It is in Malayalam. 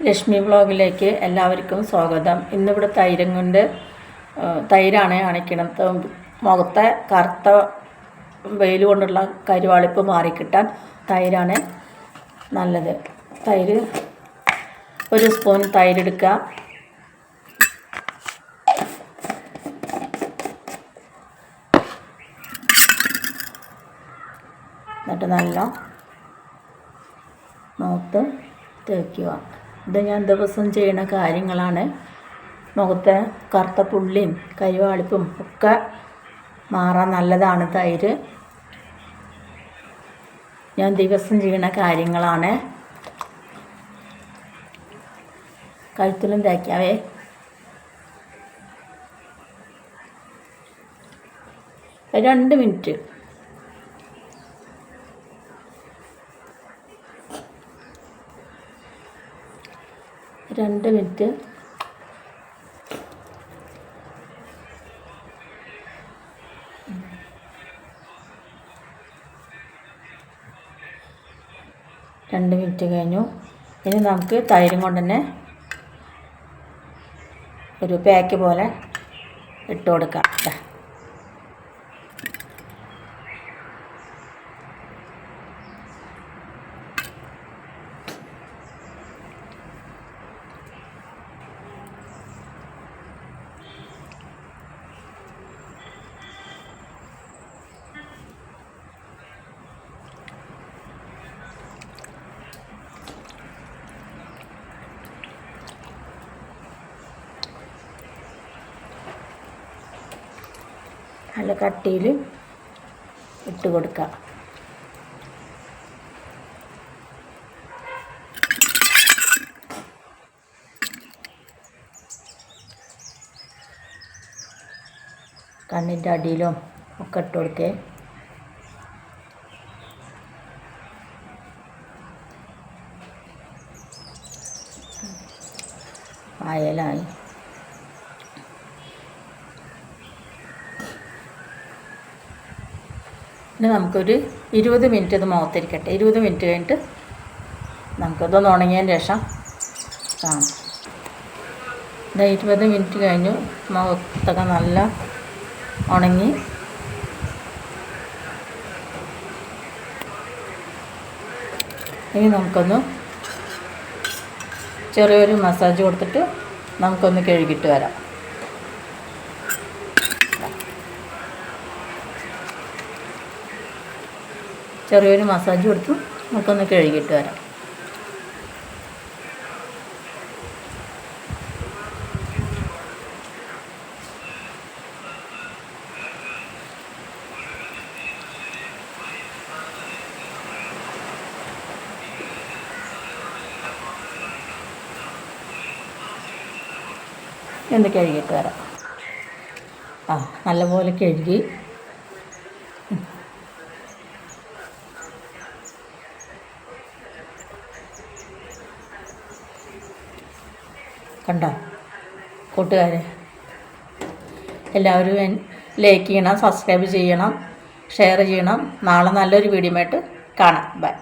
ലക്ഷ്മി വ്ളോഗിലേക്ക് എല്ലാവർക്കും സ്വാഗതം. ഇന്നിവിടെ തൈരാണ് കാണിക്കണത്. മുഖത്തെ കറുത്ത വെയിൽ കൊണ്ടുള്ള കരുവാളിപ്പ് മാറിക്കിട്ടാൻ തൈരാണ് നല്ലത്. തൈര് 1 സ്പൂൺ തൈരെടുക്കുക. എന്നിട്ട് നല്ല മുഖത്ത് തേക്കുക. ഇത് ഞാൻ ദിവസം ചെയ്യുന്ന കാര്യങ്ങളാണ്. മുഖത്തെ കറുത്ത പുള്ളിയും കരുവാളിപ്പും ഒക്കെ മാറാൻ നല്ലതാണ് തൈര്. ഞാൻ ദിവസം ചെയ്യുന്ന കാര്യങ്ങളാണ്. കഴുത്തിലും തേക്കാവേ. രണ്ട് മിനിറ്റ് കഴിഞ്ഞു. ഇനി നമുക്ക് തൈരും കൊണ്ട് തന്നെ ഒരു പാക്ക് പോലെ ഇട്ട് കൊടുക്കാം. നല്ല കട്ടിയിൽ ഇട്ട് കൊടുക്കുക. കണ്ണിൻ്റെ അടിയിലും ഒക്കെ ഇട്ട് കൊടുക്കേ. ആയാലായി. ഇനി നമുക്കൊരു 20 മിനിറ്റ് ഇത് മുഖത്തിരിക്കട്ടെ. 20 മിനിറ്റ് കഴിഞ്ഞിട്ട് നമുക്കിതൊന്ന് ഉണങ്ങിയതിന് ശേഷം കാണാം. 20 മിനിറ്റ് കഴിഞ്ഞു. മുഖത്തൊക്കെ നല്ല ഉണങ്ങി. ഇനി നമുക്കൊന്ന് ചെറിയൊരു മസാജ് കൊടുത്തിട്ട് നമുക്കൊന്ന് കഴുകിയിട്ട് വരാം. ചെറിയൊരു മസാജ് കൊടുത്തു നമുക്കൊന്ന് കഴുകിയിട്ട് വരാം. എന്ന് കഴുകിയിട്ട് വരാം. നല്ലപോലെ കഴുകി. കണ്ടോ കൂട്ടുകാരെ, എല്ലാവരും ലൈക്ക് ചെയ്യണം, സബ്സ്ക്രൈബ് ചെയ്യണം, ഷെയർ ചെയ്യണം. നാളെ നല്ലൊരു വീഡിയോ ആയിട്ട് കാണാം. ബൈ.